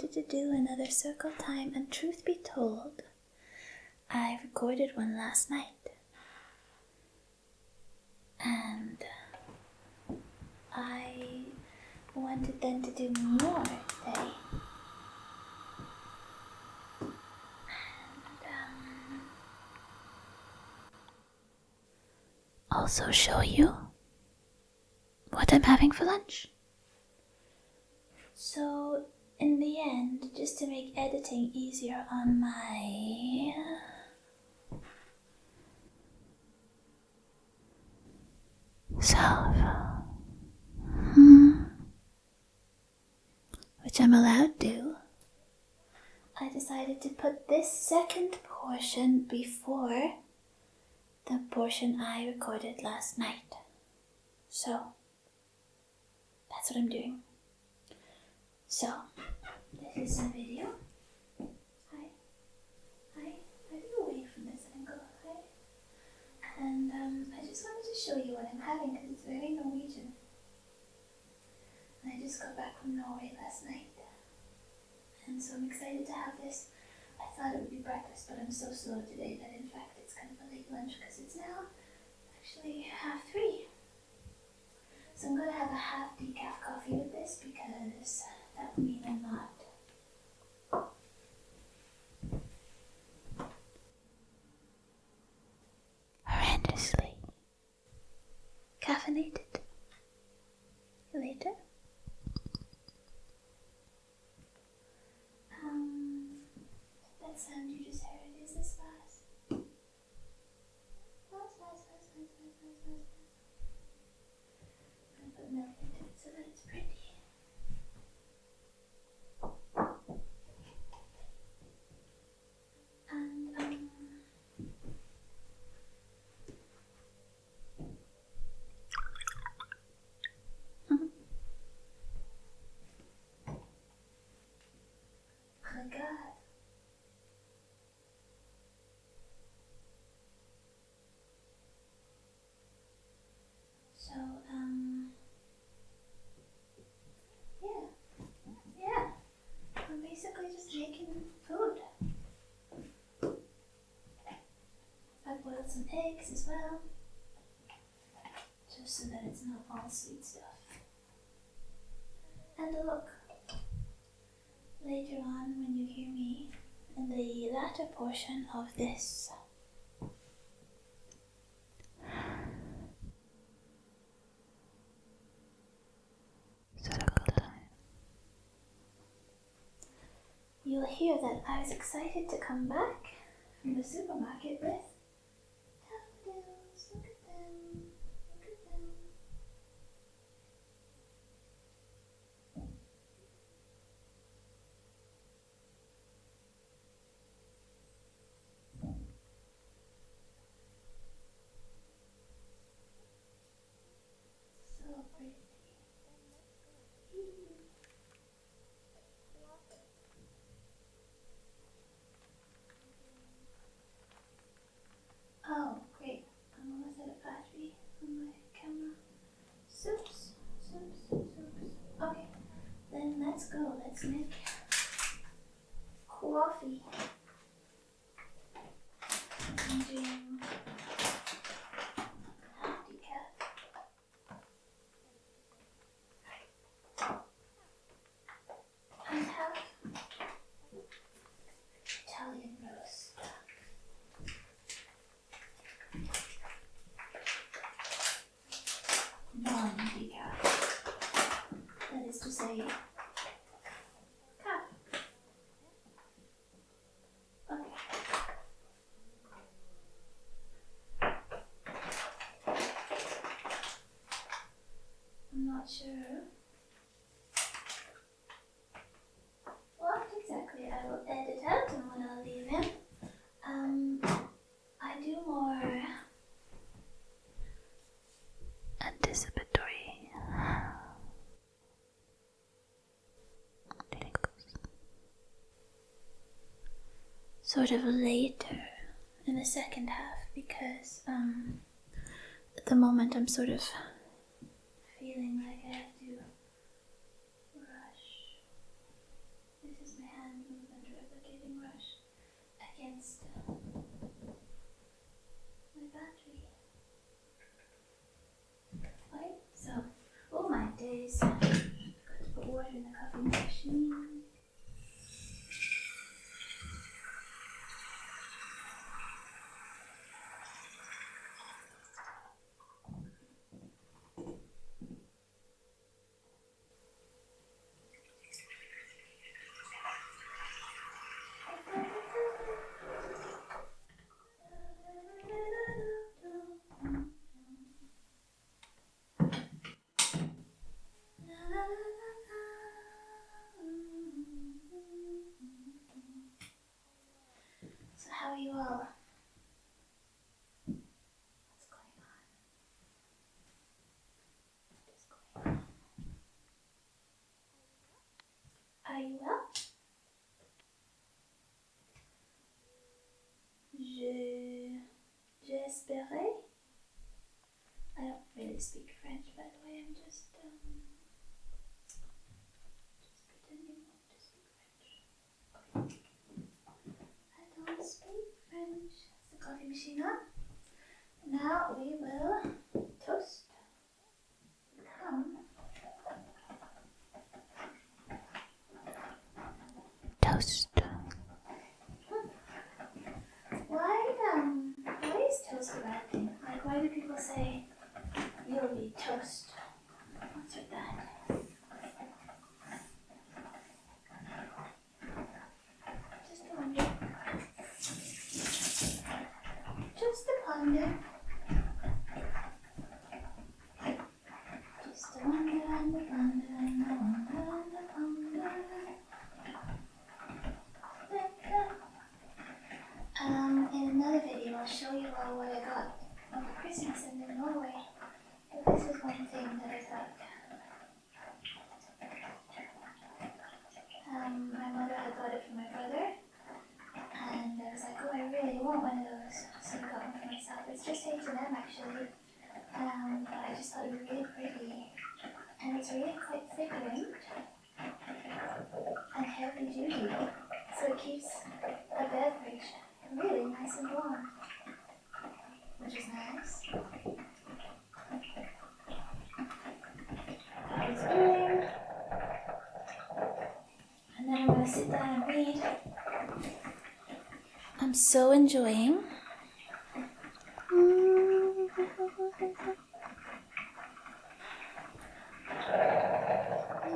wanted to do another circle time, and truth be told, I recorded one last night. And I wanted then to do more today. And also show you what I'm having for lunch. So, in the end, just to make editing easier on my self, which I'm allowed to, I decided to put this second portion before the portion I recorded last night. So, that's what I'm doing. So, this is a video. Hi. Hi. I did away from this angle. Hi. And I just wanted to show you what I'm having because it's very Norwegian. And I just got back from Norway last night. And so I'm excited to have this. I thought it would be breakfast, but I'm so slow today that in fact it's kind of a late lunch because it's now actually 3:30. So I'm going to have a half decaf coffee with this because that would mean I'm not horrendously caffeinated. Later. That sound you just heard is this glass. Glass. I'm going to put milk into it so that it's pretty. And oh my God. So, yeah. I'm basically just making food. I boiled some eggs as well, just so that it's not all sweet stuff. And look, later on when you hear me in the latter portion of this you'll hear that I was excited to come back from the supermarket with daffodils. Look at them. Look at them. So pretty. Oh, great. I'm almost out of battery on my camera. Soups. Okay, then let's go. Let's make coffee. I'm doing half decaf. And half Italian roast. Non-decaf. That is to say, calf. Okay. I'm not sure what exactly I will edit out and what I'll leave in. I do more anticipatory tingles sort of later in the second half because at the moment I'm sort of feeling like I have to rush this notice my hand movement replicating rush against my battery. Right, so, oh my days. Got to put water in the coffee machine. So how are you all? What's going on? What is going on? Are you well? J'espérais. I don't really speak French, by the way. I'm just pretending not to speak French. I don't speak French. Is the coffee machine on? Now we will toast. Toast. Why is toast a bad thing? Like, why do people say you'll be toast? What's with that? Just a wonder. Just a ponder. Just a wonder and a ponder and a wonder and a ponder. In another video, I'll show you all what I got over Christmas in Norway. But this is one thing that I got. My mother had got it for my brother, and I was like, oh, I really want one of those, so I got one for myself. It's just H&M actually, but I just thought it was really pretty, and it's really quite thick-rimmed and heavy-duty, so it keeps a beverage really nice and warm, which is nice. That was good. And then I'm going to sit down and read. I'm so enjoying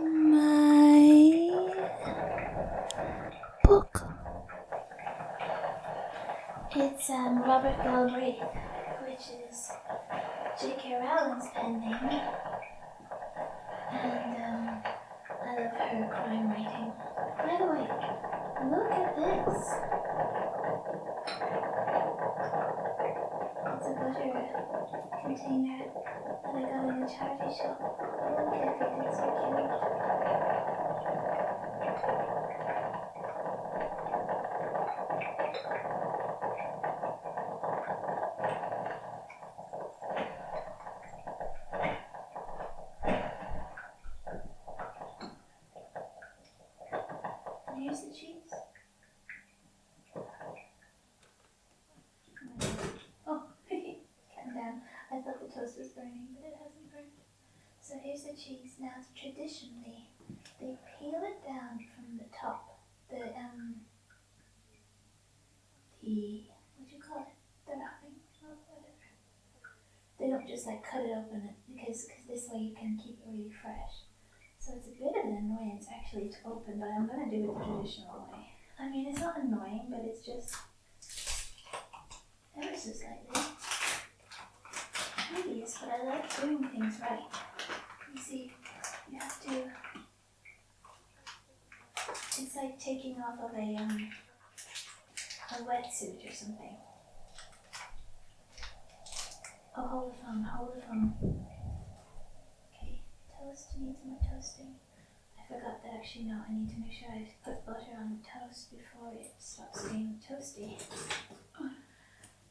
my book. It's Robert Galbraith, which is J.K. Rowling's pen name, and I love her crime writing. By the way, look at this. It's a butter container that I got in a charity shop. Look at it, it's so cute. And here's the cheese. Oh, came down. I thought the toast was burning, but it hasn't burned. So here's the cheese. Now, traditionally, they peel it down from the top. The what do you call it? The wrapping, or whatever. They don't just like cut it open because this way you can keep it really fresh. So it's a bit of an annoyance actually to open, but I'm gonna do it the traditional way. I mean, it's not annoying, but it's just ever so slightly tedious, but I like doing things right. You see, you have to, it's like taking off of a wetsuit or something. Oh, hold the phone. Okay, toast needs more toasting. I forgot that actually, no, I need to make sure I put butter on the toast before it stops being toasty.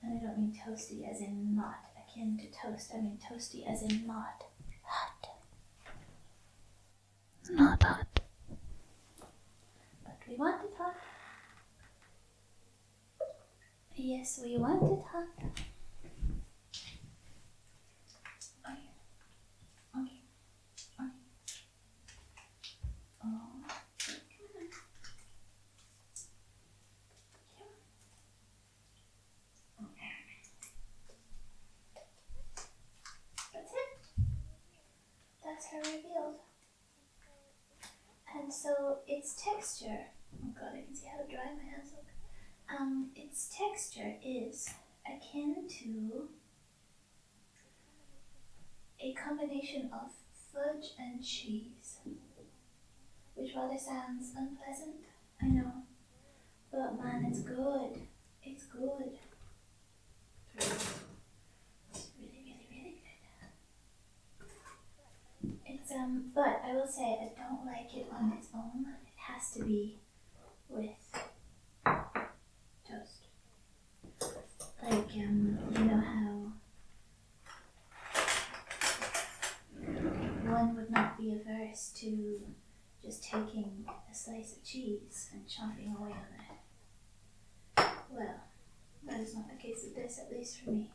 And I don't mean toasty as in not akin to toast, I mean toasty as in not hot. Not hot. But We want it hot. Yes, we want it hot. Okay. Okay. Okay. Oh. Come on. That's it. That's her revealed. And so its texture, oh god, I can see how dry my hands look. Its texture is akin to a combination of fudge and cheese. Which rather sounds unpleasant, I know. But man, it's good. It's good. It's really, really, really good. It's but I will say I don't like it on its own. It has to be with toast. Like you know how one would not be averse to just taking a slice of cheese and chomping away on it. Well, that is not the case with this, at least for me.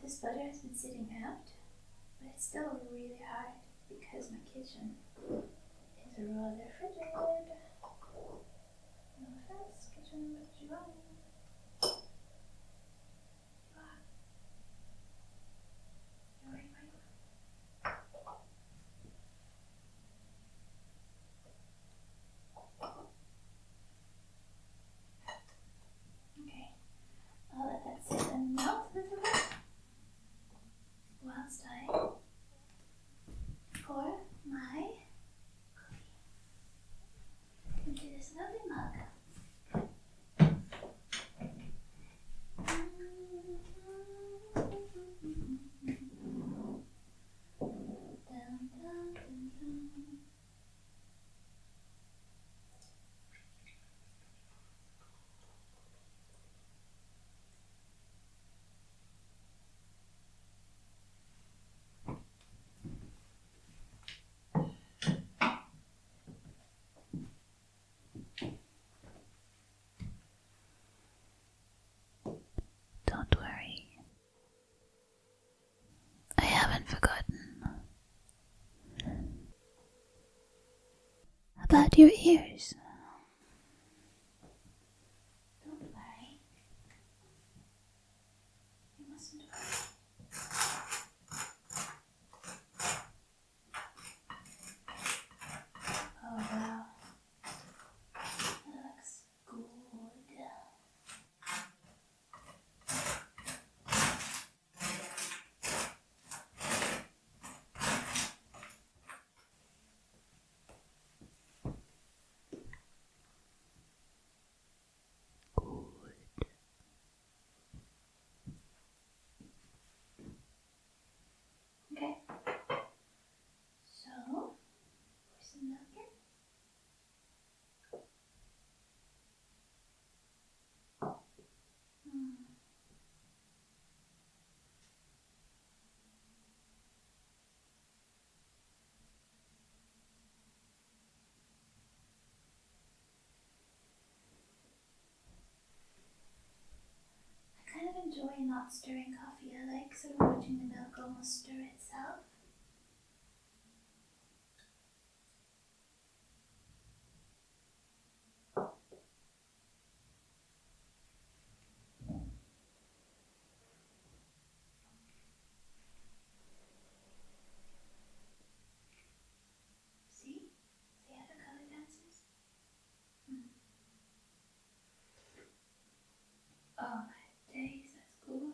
This butter has been sitting out, but it's still really hard because my kitchen is rather frigid. No offense, kitchen, but you are. You're right, okay, I'll let that sit and melt a little bit whilst I pour my coffee into this lovely mug. Dun, dun, dun, dun. Don't worry. I haven't forgotten about your ears. Don't worry. You mustn't worry. Oh wow. That looks good. Okay. So, pour some milk in. I kind of enjoy not stirring coffee. I like sort of watching the milk almost stir itself. See? See how the color dances? Oh my days, that's good.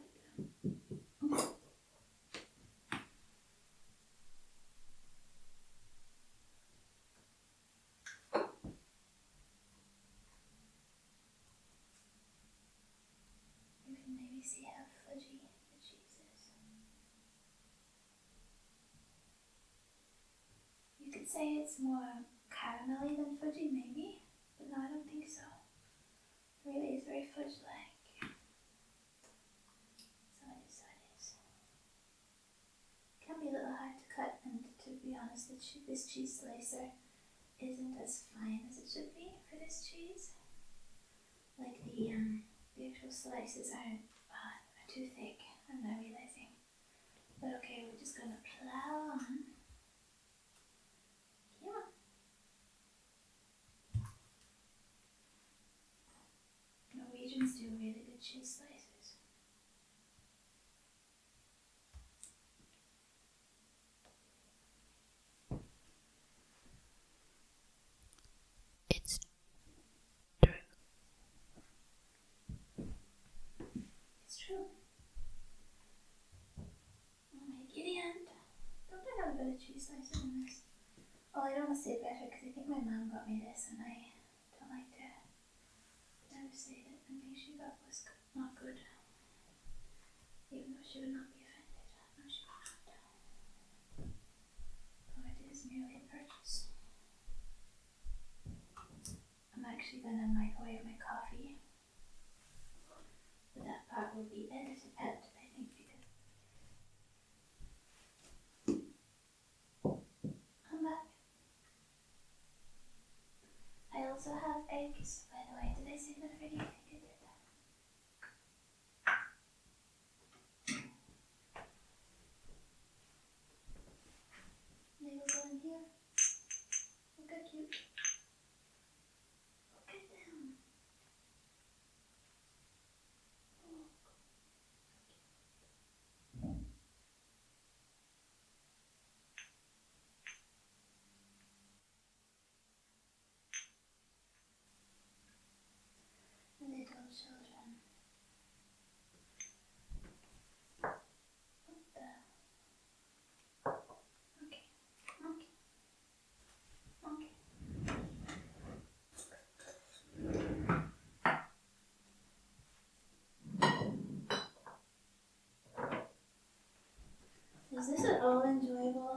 You can maybe see how fudgy the cheese is. You could say it's more caramelly than fudgy, maybe, but no, I don't think so. It really is very fudge-like. So it is. Can be a little hard to cut, and to be honest, noticed that this cheese slicer isn't as fine as it should be for this cheese. Like the actual slices are too thick, I'm now realizing. But okay, we're just gonna plow on. Yeah. Norwegians do really good cheese slices. It's true. It's true. Oh my giddy aunt. Don't I have a better cheese slicer than this? Oh, I don't want to say better because I think my mom got me this and I don't like to ever say that anything she got was not good. Even though she would not be offended. No, she would not. All I did is merely purchase. I'm actually going to microwave my coffee. But that part will be edited out, I think, because I'm back. I also have eggs, by the way. Did I say that already? I think I did. They will go in here. Look how cute. Look at them. Little children. What the? Okay. Is this at all enjoyable?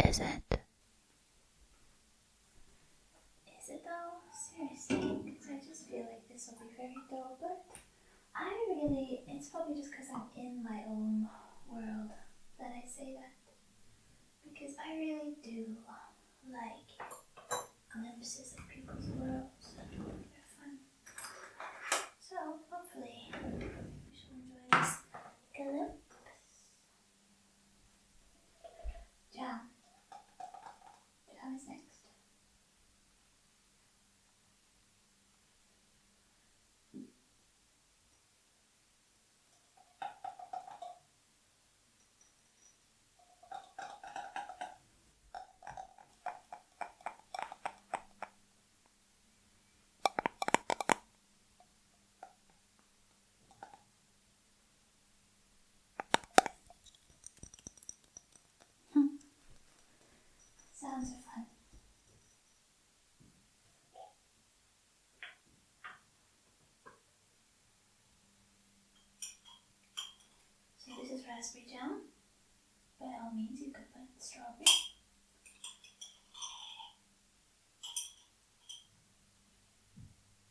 Is it? Is it though? Seriously? Because I just feel like this will be very dull, but it's probably just because I'm in my own world that I say that. Because I really do like glimpses of people's worlds. They're fun. So, hopefully, we shall enjoy this glimpse. Jam. Jam is next. Sounds are fun. So this is raspberry jam. By all means, you could put strawberry.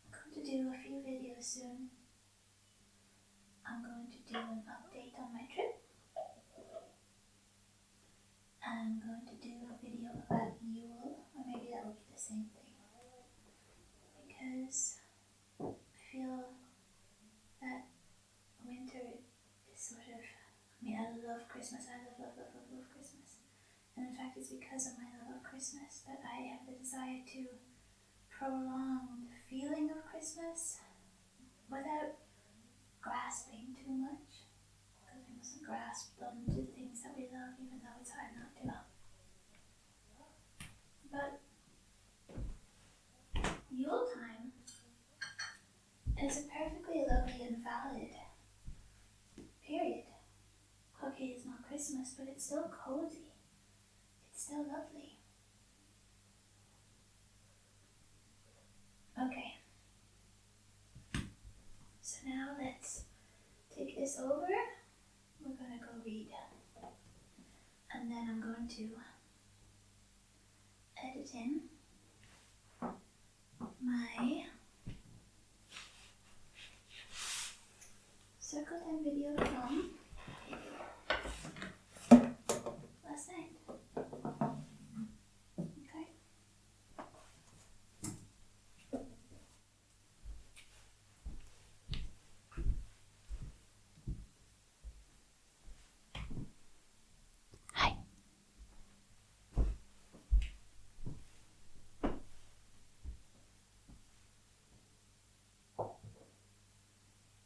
I'm going to do a few videos soon. I'm going to do an update on my trip. I'm going to do a video about Yule, or maybe that will be the same thing. Because I feel that winter is sort of, I love Christmas. I love Christmas. And in fact, it's because of my love of Christmas that I have the desire to prolong the feeling of Christmas without grasping too much. Because we mustn't grasp onto things that we love, even though it's hard not to. But Yule time is a perfectly lovely and valid period. Okay, it's not Christmas, but it's still cozy. It's still lovely. Okay. So now let's take this over. We're gonna go read. And then I'm going to edit in my struggle time video from last night. Okay. Hi.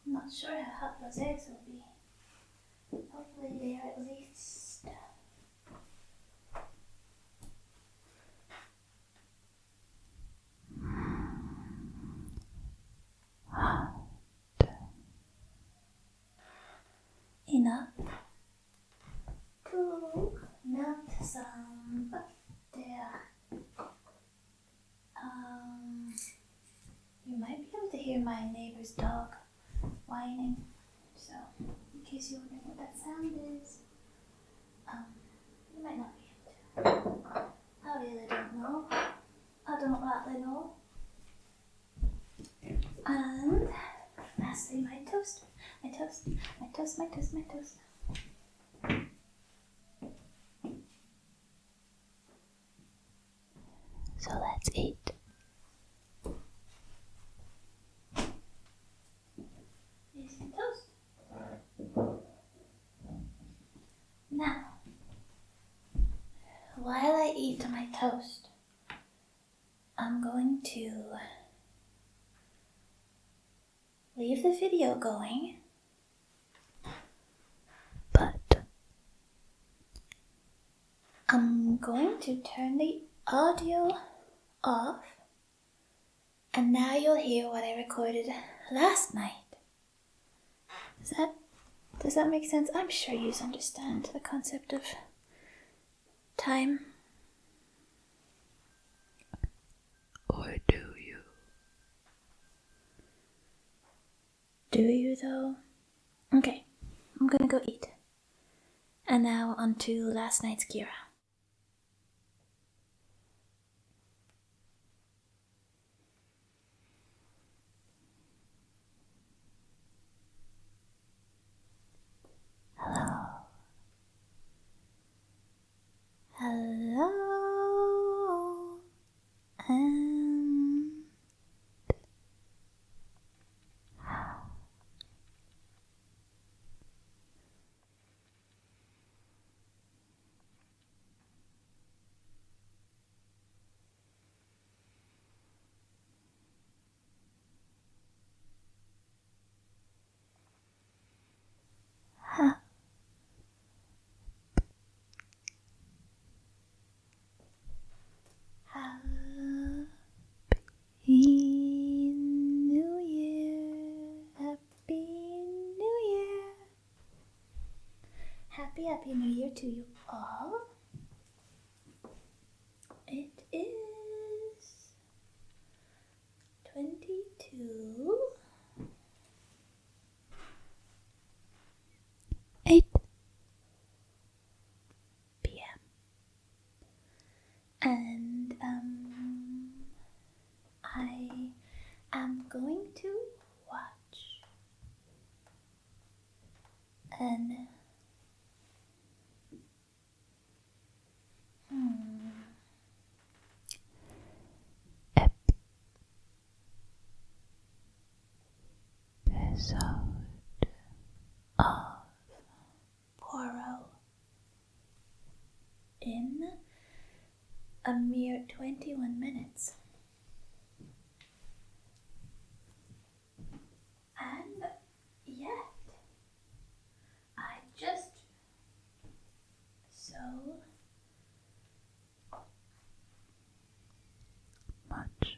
I'm not sure how hot those eggs will be. Hopefully they are at least enough to melt some butter. You might be able to hear my neighbor's dog whining, so in case you're wondering what that sound is, you might not be able to. I really don't know. I don't rightly know. And lastly, my toast. My toast. My toast. My toast. My toast. So let's eat. Here's my toast. Now, while I eat my toast, I'm going to leave the video going, but I'm going to turn the audio off, and now you'll hear what I recorded last night. Does that make sense? I'm sure you understand the concept of time. Or do you? Do you though? Okay, I'm gonna go eat. And now on to last night's Kira. Hello, and Happy New Year, Happy New Year. Happy New Year to you all. It is 22 8 p.m. And I am going to watch an episode of Poirot in a mere 21 minutes. And yet, I just so much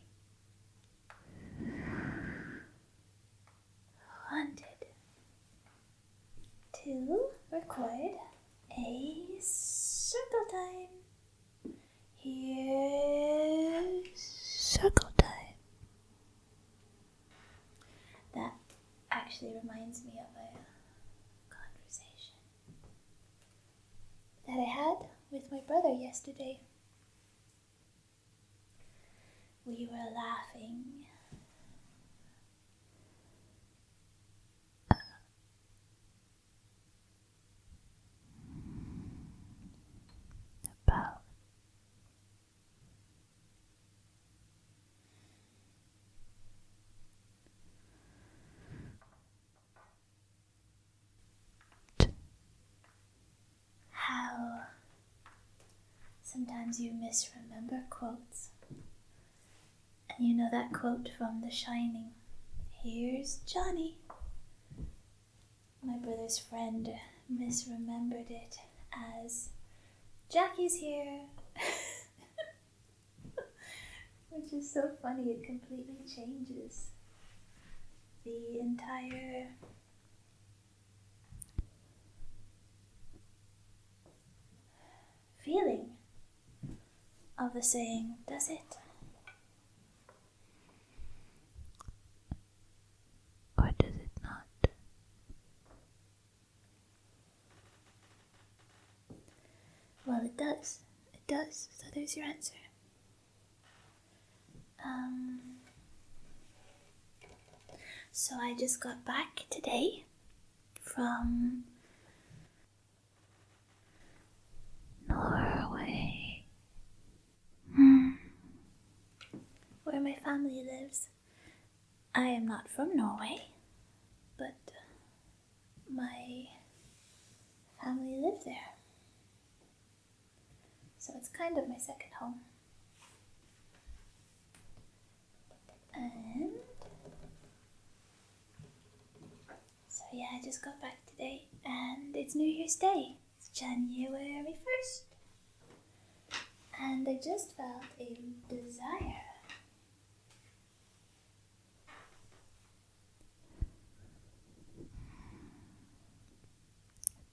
wanted to record a circle time. Here's circle time. That actually reminds me of a conversation that I had with my brother yesterday. We were laughing Sometimes you misremember quotes. And you know that quote from The Shining, "Here's Johnny." My brother's friend misremembered it as "Jackie's here." Which is so funny, it completely changes the entire feeling of the saying, does it? Or does it not? Well, it does. It does. So there's your answer. So I just got back today from Norway, where my family lives. I am not from Norway, but my family live there. So it's kind of my second home. And so yeah, I just got back today and it's New Year's Day. It's January 1st. And I just felt a desire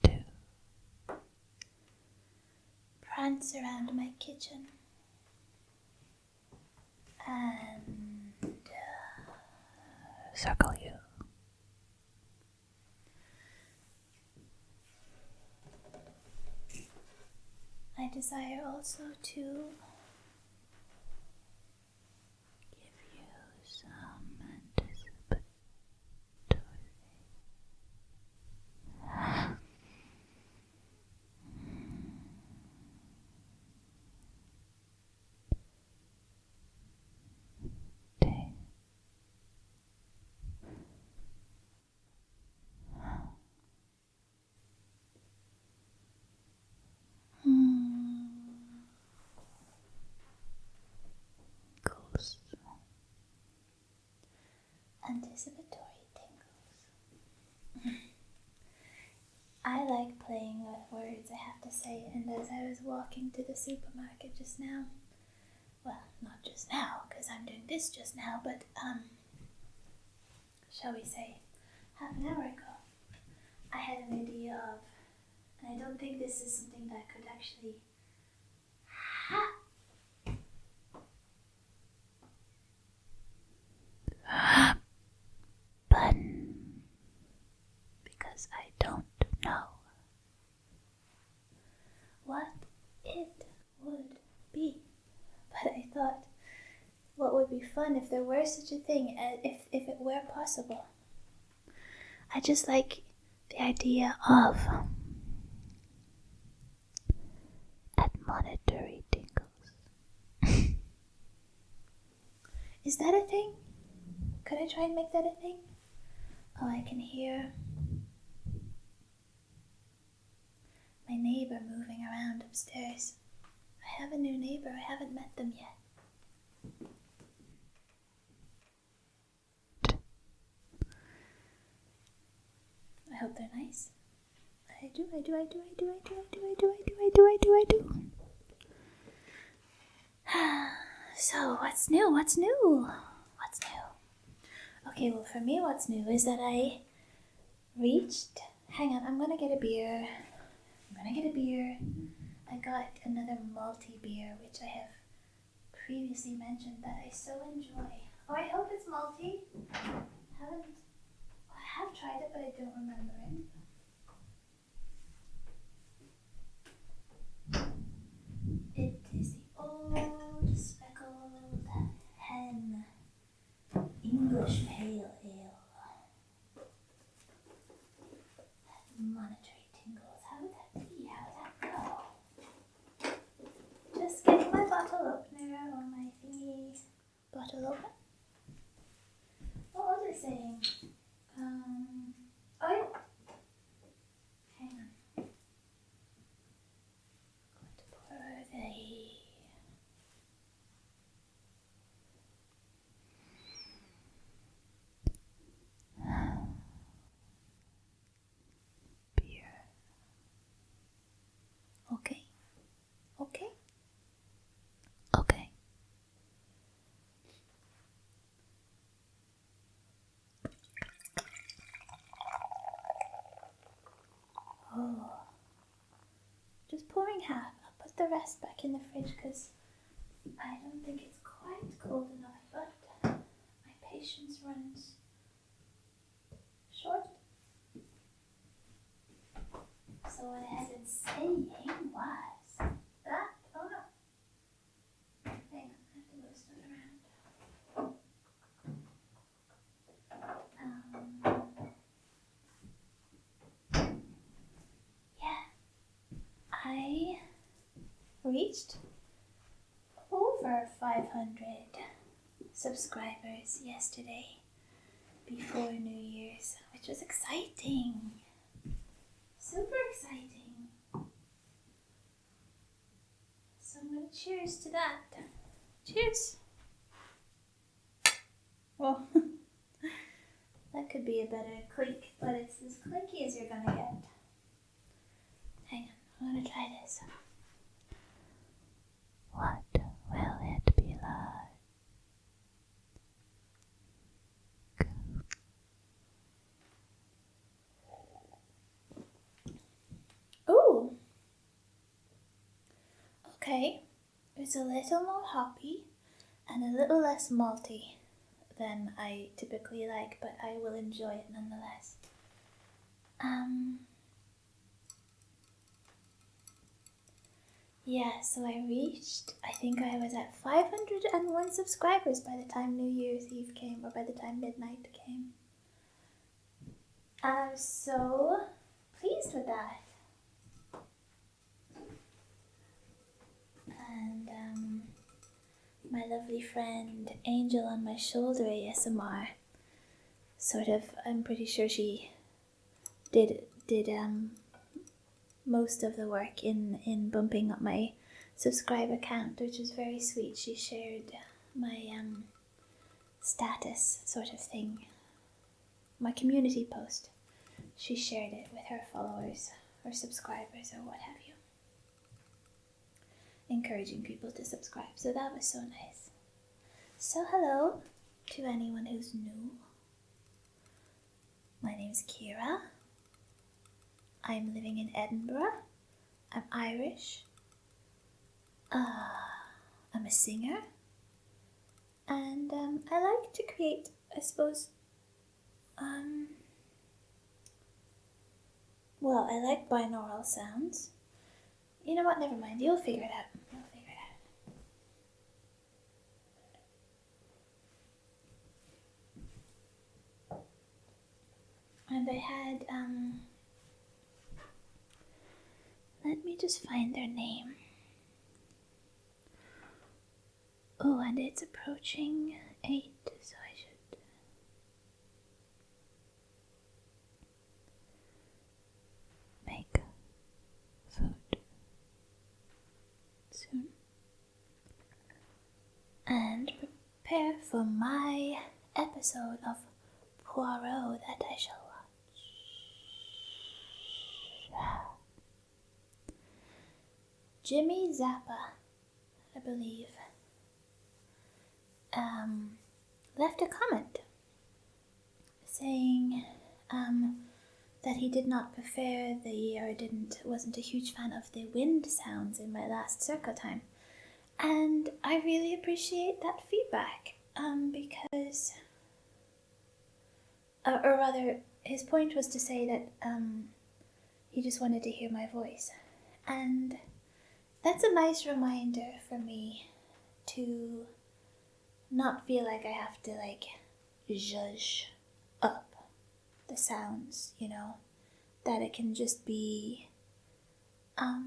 to prance around my kitchen and circle you. I desire also to give you some anticipatory tingles. Anticipatory tingles. I like playing with words, I have to say, and as I was walking to the supermarket just now, well, not just now, because I'm doing this just now, but, shall we say, half an hour ago, I had an idea of, and I don't think this is something that could actually happen, because I don't know what it would be. But I thought, what would be fun if there were such a thing, if it were possible. I just like the idea of admonitory tingles. Is that a thing? Could I try and make that a thing? Oh, I can hear my neighbor moving around upstairs. I have a new neighbor, I haven't met them yet. I hope they're nice. I do. So, what's new? Okay, well for me what's new is that I reached, hang on, I'm gonna get a beer. I got another malty beer, which I have previously mentioned that I so enjoy. Oh, I hope it's malty. I have tried it, but I don't remember it. It is the Old Speckled Hen English Pale Ale. Monetary tingles. How would that be? How would that go? Just getting my bottle opener or my thingy bottle open. What was it saying? Oh yeah. Hang on. I'm going to pour the half. I'll put the rest back in the fridge because I don't think it's quite cold enough, but my patience runs short. So what I had been saying was that, oh no, hang on, I have to move stuff around. Yeah, I reached over 500 subscribers yesterday before New Year's, which was exciting. Super exciting. So I'm going to cheers to that. Cheers. Well, that could be a better clink, but it's as clinky as you're going to get. Hang on, I'm going to try this. What will it be like? Ooh. Okay. It's a little more hoppy and a little less malty than I typically like, but I will enjoy it nonetheless. Yeah, so I think I was at 501 subscribers by the time New Year's Eve came, or by the time midnight came. I'm so pleased with that. And my lovely friend Angel on my shoulder ASMR, sort of, I'm pretty sure she did most of the work in bumping up my subscriber count, which was very sweet. She shared my status sort of thing, my community post. She shared it with her followers or subscribers or what have you, encouraging people to subscribe. So that was so nice. So hello to anyone who's new. My name's Kira. I'm living in Edinburgh. I'm Irish. I'm a singer. And I like to create, I suppose, well, I like binaural sounds. You know what? Never mind. You'll figure it out. And I had, let me just find their name. Oh, and it's approaching 8, so I should make food soon and prepare for my episode of Poirot that I shall watch. Jimmy Zappa, I believe, left a comment saying that he did not prefer wasn't a huge fan of the wind sounds in my last circle time. And I really appreciate that feedback, because, or rather, his point was to say that he just wanted to hear my voice. And that's a nice reminder for me to not feel like I have to, zhuzh up the sounds, that it can just be, I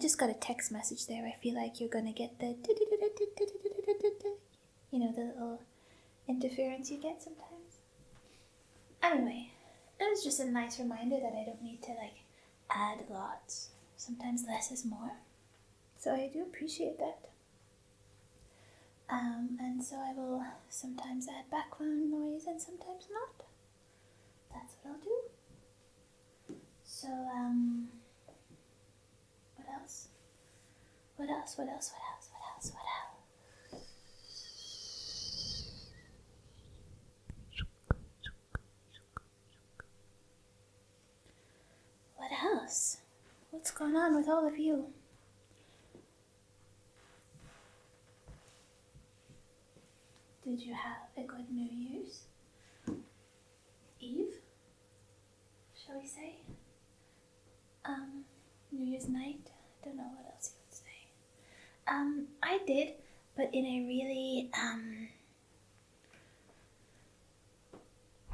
just got a text message there. I feel like you're gonna get the, the little interference you get sometimes. Anyway, it was just a nice reminder that I don't need to, add lots. Sometimes less is more. So I do appreciate that. And so I will sometimes add background noise and sometimes not. That's what I'll do. So, what else? What else? What else? What's going on with all of you? Did you have a good New Year's Eve? Shall we say? New Year's night? I don't know what else you would say. I did, but in a really,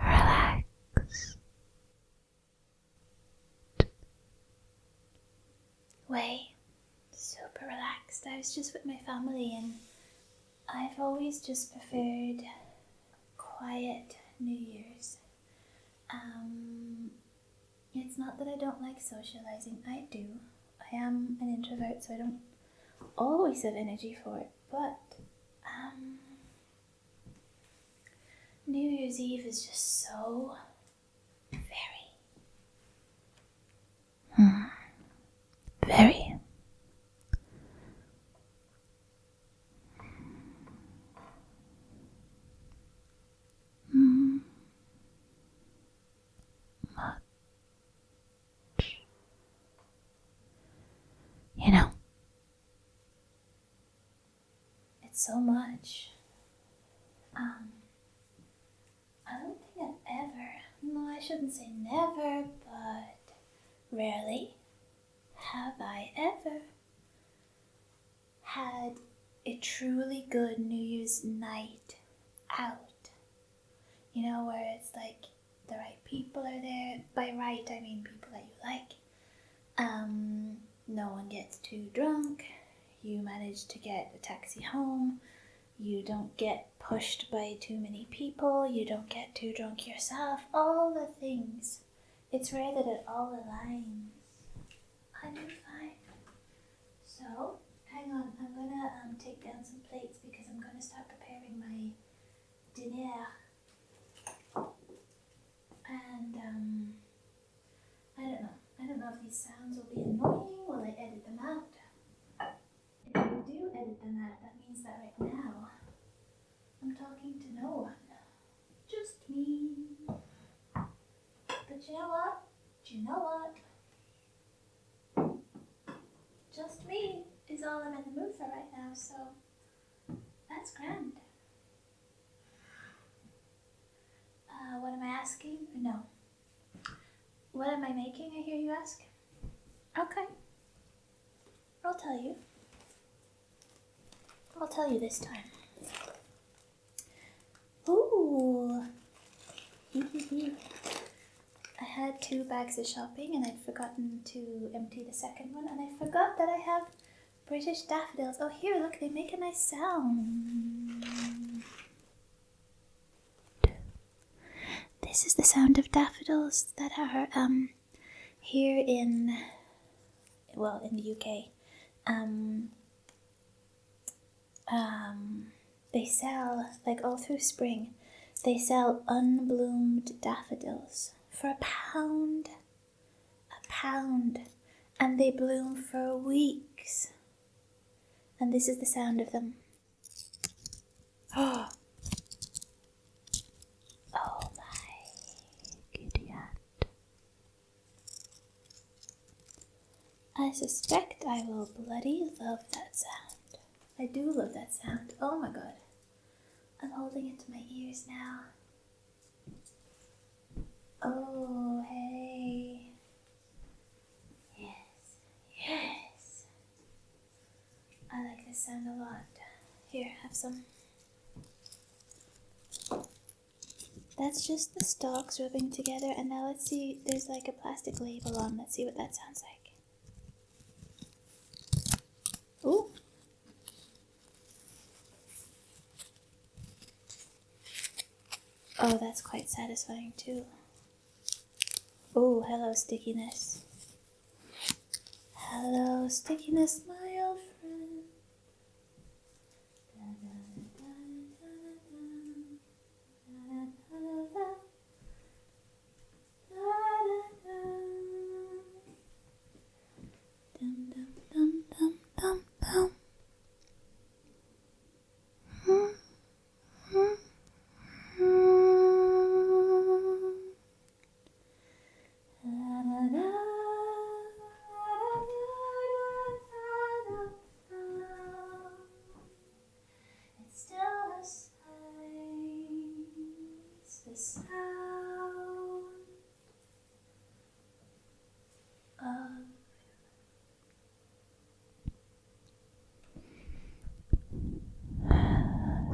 relaxed way. Super relaxed. I was just with my family, and I've always just preferred quiet New Year's. It's not that I don't like socializing. I do. I am an introvert, so I don't always have energy for it, but New Year's Eve is just so very much. You know, it's so much. I don't think I've ever, no, I shouldn't say never, but rarely have I ever had a truly good New Year's night out. You know, where it's like the right people are there. By right, I mean people that you like. No one gets too drunk. You manage to get a taxi home. You don't get pushed by too many people. You don't get too drunk yourself. All the things. It's rare that it all aligns. I do fine. So, hang on. I'm gonna take down some plates because I'm gonna start preparing my dinner. And I don't know if these sounds will be annoying. Will I edit them out? If I do edit them out, that means that right now I'm talking to no one. Just me. But you know what? Just me is all I'm in the mood for right now, so that's grand. What am I asking? No. What am I making, I hear you ask? Okay. I'll tell you. I'll tell you this time. Ooh. I had 2 bags of shopping and I'd forgotten to empty the second one, and I forgot that I have British daffodils. Oh, here, look, they make a nice sound. This is the sound of daffodils that are here in the UK. They sell, like all through spring, they sell unbloomed daffodils for £1. £1. And they bloom for weeks. And this is the sound of them. Oh my giddy aunt. I suspect I will bloody love that sound. I do love that sound. Oh my god. I'm holding it to my ears now. Oh, hey. Yes. I like this sound a lot. Here, have some. That's just the stalks rubbing together, and now let's see, there's like a plastic label on. Let's see what that sounds like. Ooh. Oh, that's quite satisfying too. Oh, hello stickiness. Hello stickiness, my old friend. sound of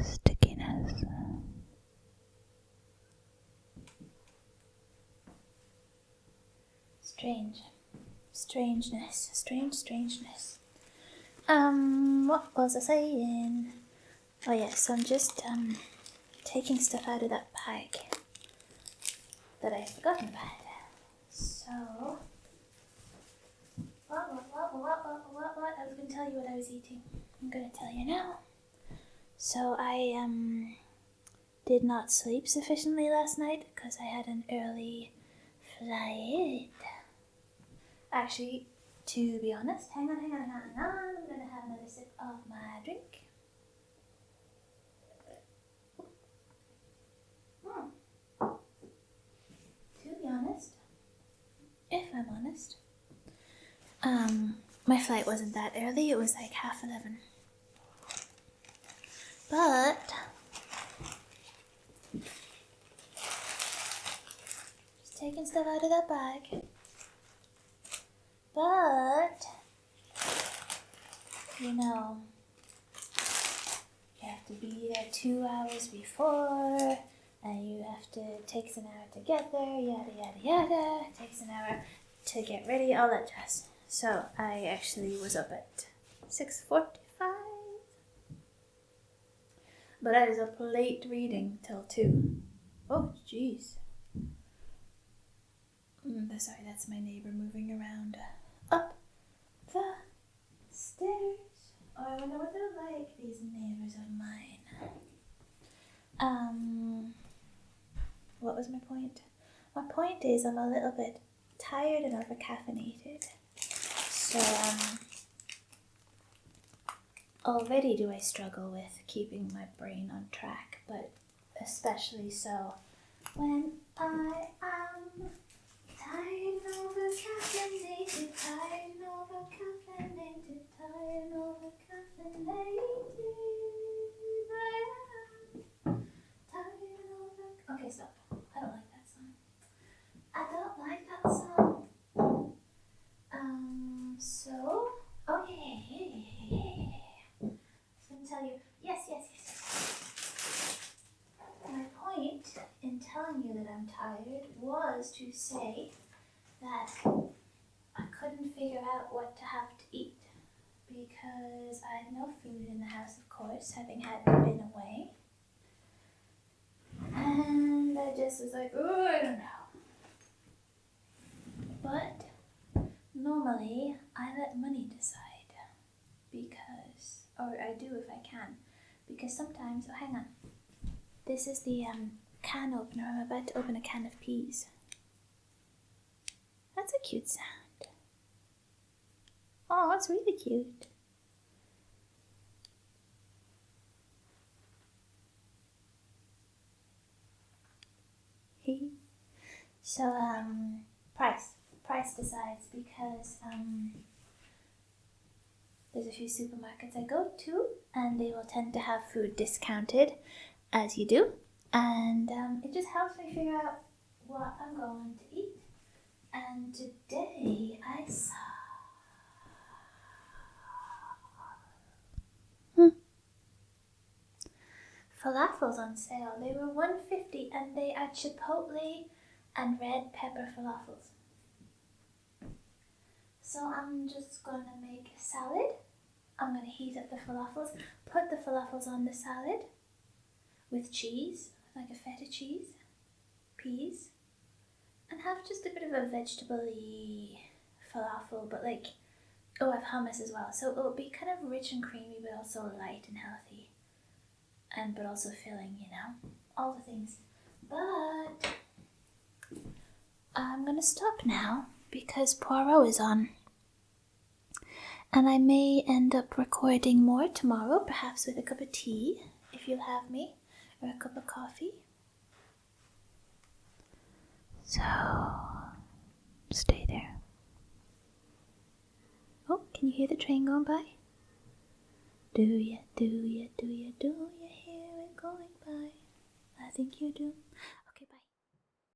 stickiness. Strangeness. What was I saying? Oh yes, I'm just taking stuff out of that bag that I'd forgotten about. So, what? I was going to tell you what I was eating. I'm going to tell you now. So I did not sleep sufficiently last night because I had an early flight. Actually, to be honest, hang on. I'm going to have another sip of my drink. To be honest, if I'm honest, my flight wasn't that early. It was like 11:30. But just taking stuff out of that bag. But you know, you have to be there 2 hours before, and you have to takes an hour to get there. Yada. It takes an hour to get ready. All that jazz. So I actually was up at 6:45. But I was up late reading till 2. Oh, jeez. Sorry, that's my neighbor moving around up the stairs. Oh, I wonder what they're like, these neighbors of mine. What was my point? My point is I'm a little bit tired and over-caffeinated. So, already do I struggle with keeping my brain on track, but especially so when I am tired and over-caffeinated. Okay, stop. I don't like that song. So, oh yeah. I was going to tell you, yes. My point in telling you that I'm tired was to say that I couldn't figure out what to have to eat because I had no food in the house, of course, having had been away. And I just was like, oh, I don't know. But normally I let money decide because, or I do if I can, because sometimes, oh hang on, this is the can opener. I'm about to open a can of peas. That's a cute sound. Oh, it's really cute. So, price decides because there's a few supermarkets I go to and they will tend to have food discounted, as you do, and it just helps me figure out what I'm going to eat. And today I saw falafels on sale. They were $1.50 and they are chipotle and red pepper falafels. So I'm just gonna make a salad. I'm gonna heat up the falafels, put the falafels on the salad with cheese, like a feta cheese, peas, and have just a bit of a vegetable-y falafel, but like, oh, I have hummus as well. So it'll be kind of rich and creamy, but also light and healthy. But also filling, you know, all the things. But I'm gonna stop now because Poirot is on. And I may end up recording more tomorrow, perhaps with a cup of tea, if you'll have me, or a cup of coffee. So, stay there. Oh, can you hear the train going by? Do you hear it going by? I think you do.